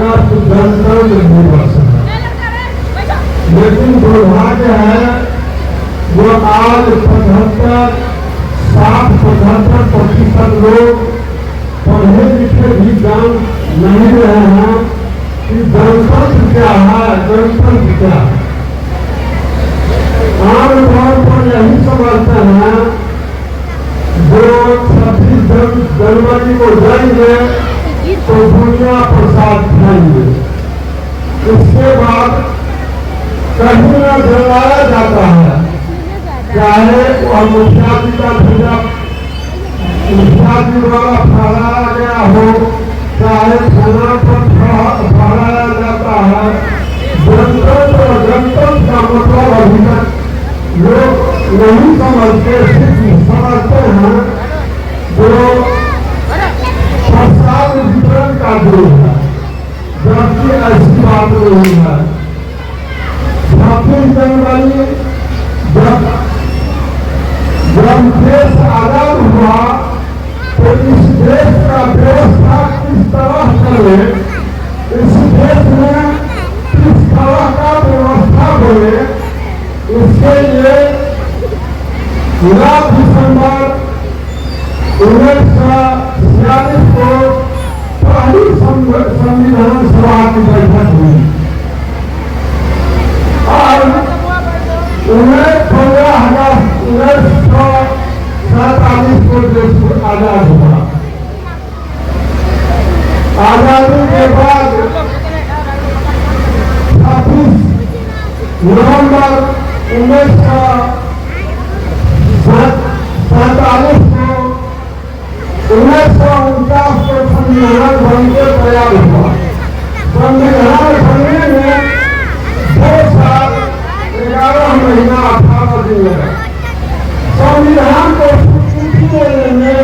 गणतंत्र दिवस है, लेकिन दुर्भाग्य है वो आज 75-75% लोग पढ़े लिखे भी जान नहीं रहे हैं कि गणतंत्र क्या है, गणतंत्र क्या है। आमतौर पर यही समझते हैं जो 26 जनवरी को जाएंगे तो दुनिया प्रसाद खाएंगे, इसके बाद कहीं न जलाया जाता है, चाहे वह मुखिया जी का भेजा मुखिया जी द्वारा फहराया गया हो, चाहे थाना पर फहराया जाता है। गणतंत्र और गणतंत्र का मतलब अभी तक लोग नहीं समझते, सिर्फ समझते हैं जो प्रसाद वितरण का जो है, जबकि ऐसी बात नहीं है। 26 जनवरी जब देश आजाद हुआ तो इस देश का व्यवस्था किस तरह करे, इस देश में किस तरह का व्यवस्था बने, इसके लिए 9 दिसंबर 1946 को पहली संविधान सभा की बैठक हुई और 15 अगस्त 1947 को देश आजाद हुआ। आजादी के बाद 26 नवंबर 1947 को 1949 को संविधान बनके तैयार हुआ। संविधान बनने में 2 साल 11 महीना 18 दिन लगा। संविधान को स्वीकृति देने में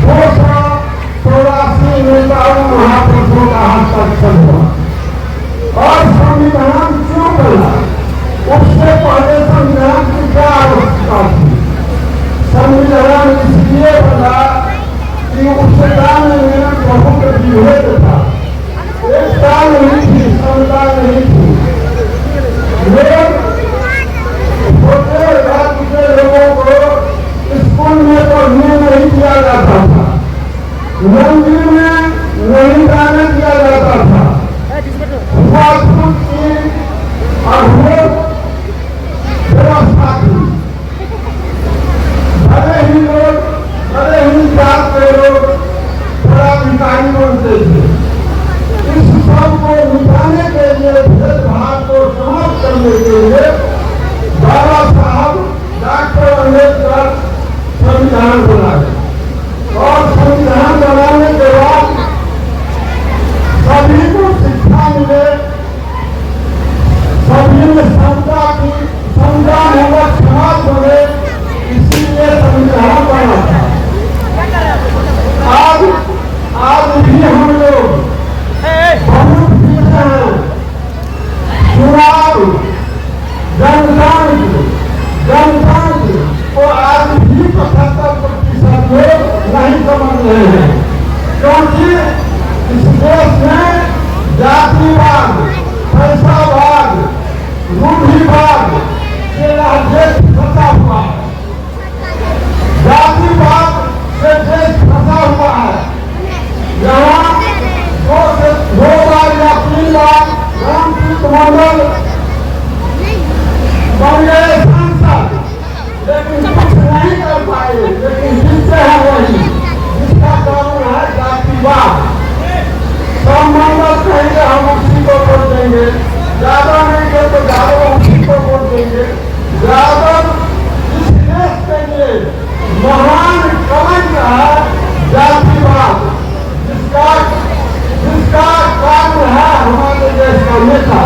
283 नेताओं महापुरुषों का हस्ताक्षर हुआ और संविधान क्यों बना, उससे पहले संविधान की क्या आवश्यकता थी। संविधान इसलिए बना कि उस काल में बहुत विभेद था, एकता नहीं थी, समता नहीं थी। लोग छोटे राज्य के लोगों को स्कूल में पढ़ने नहीं दिया जाता था, मंदिर में नहीं जाने दिया जाता था, की अद्भुत व्यवस्था थी। भले ही जात के लोग बड़ा भिखारी बनते थे। इस सब को मिटाने के लिए, भेदभाव को समाप्त करने के लिए बाबा साहब डॉक्टर अम्बेडकर संविधान बनाए और संविधान बनाने के बाद सभी को शिक्षा मिले, सभी में समतामूलक समाज बने, इसीलिए संविधान बना था। आज भी हम लोग बहुत पीछे हैं। चुनाव जनतंत्र को आज भी 75% लोग नहीं समझ रहे हैं, क्योंकि इस देश में जातिवाद, पैसावाद, रूढ़िवाद से देश फंसा हुआ है। जातिवाद से देश फंसा हुआ है। यहाँ 2 बार या 3 बार रामप्रीत मंडल बन गए सांसद, लेकिन कुछ नहीं कर पाए। लेकिन जिससे है वही, जिसका कारण है जातिवाद। सब मंडल कहेंगे हम उसी को वोट देंगे, ज्यादा नहीं दे तो ज्यादा उसी को वोट देंगे। ज्यादा इस देश के लिए महान कलंक है जातिवाद, जिसका कारण है हमारे देश का नेता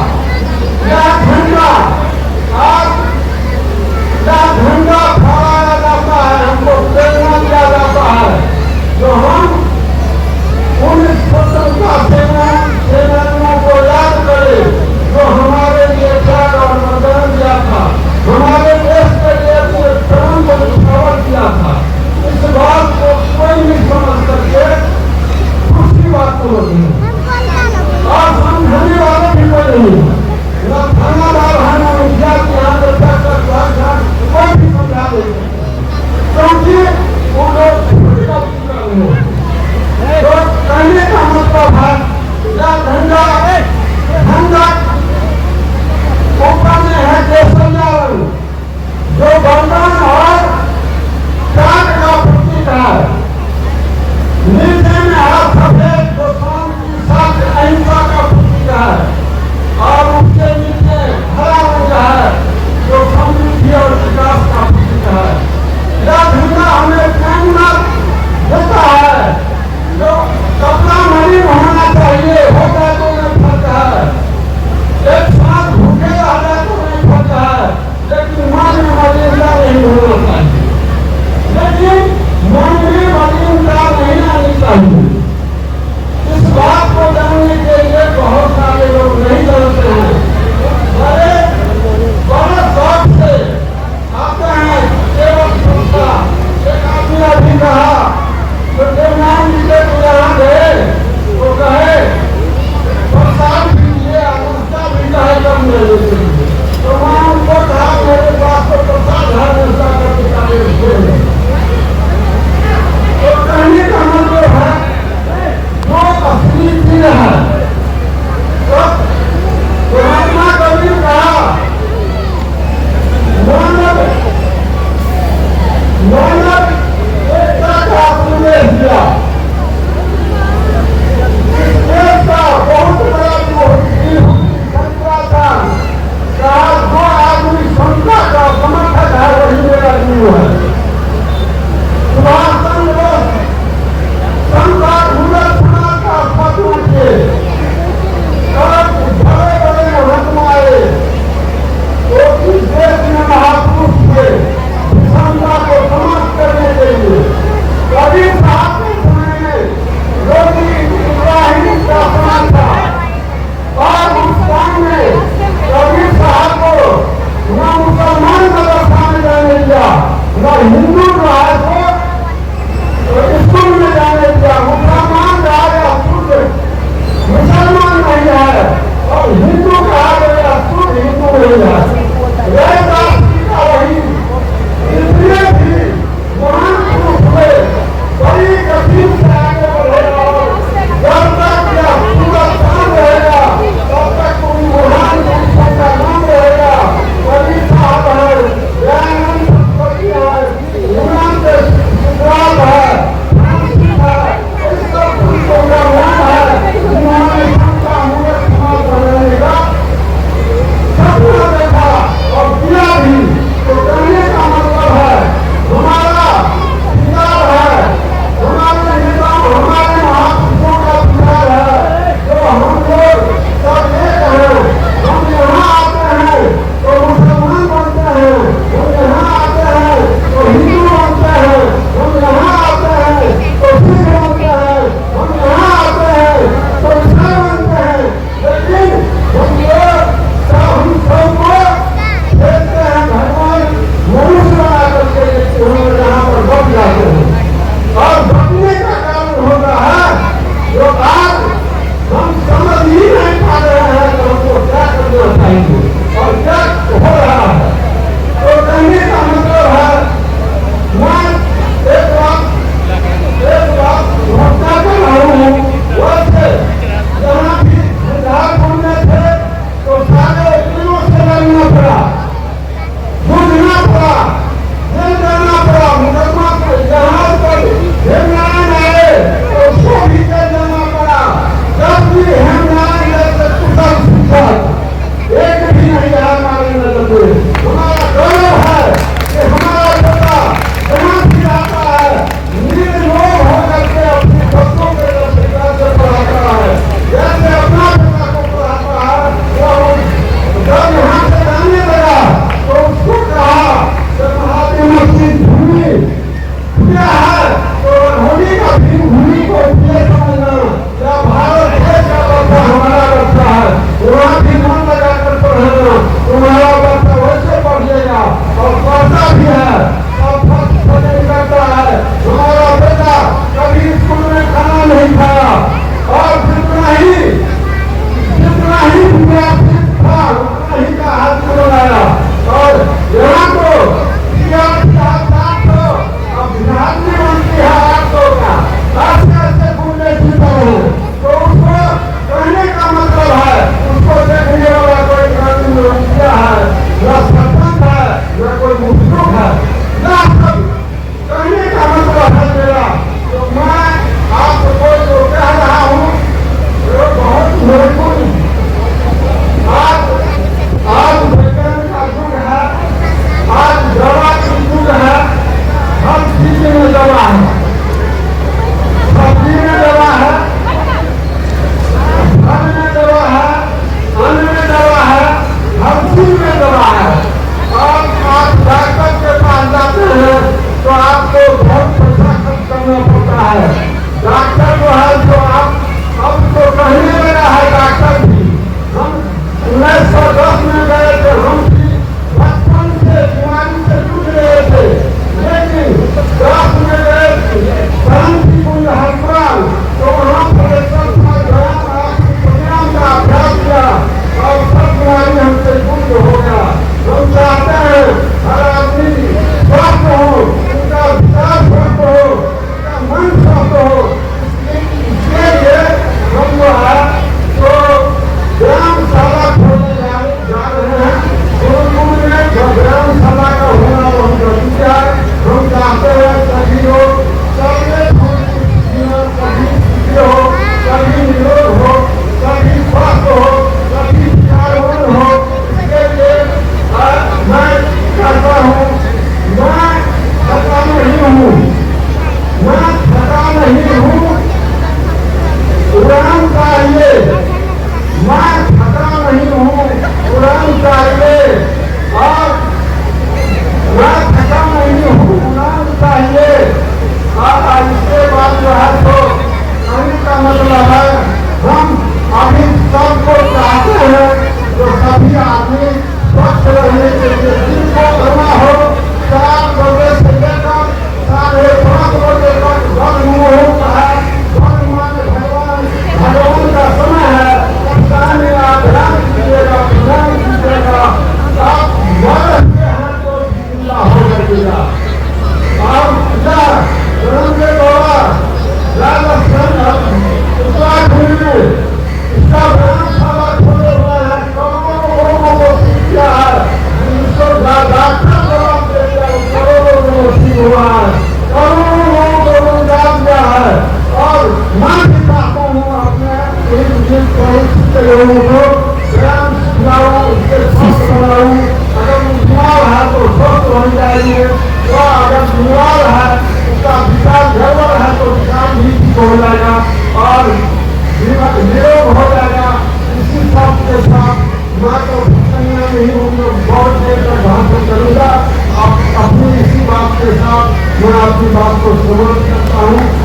प्रणाम करता हूँ।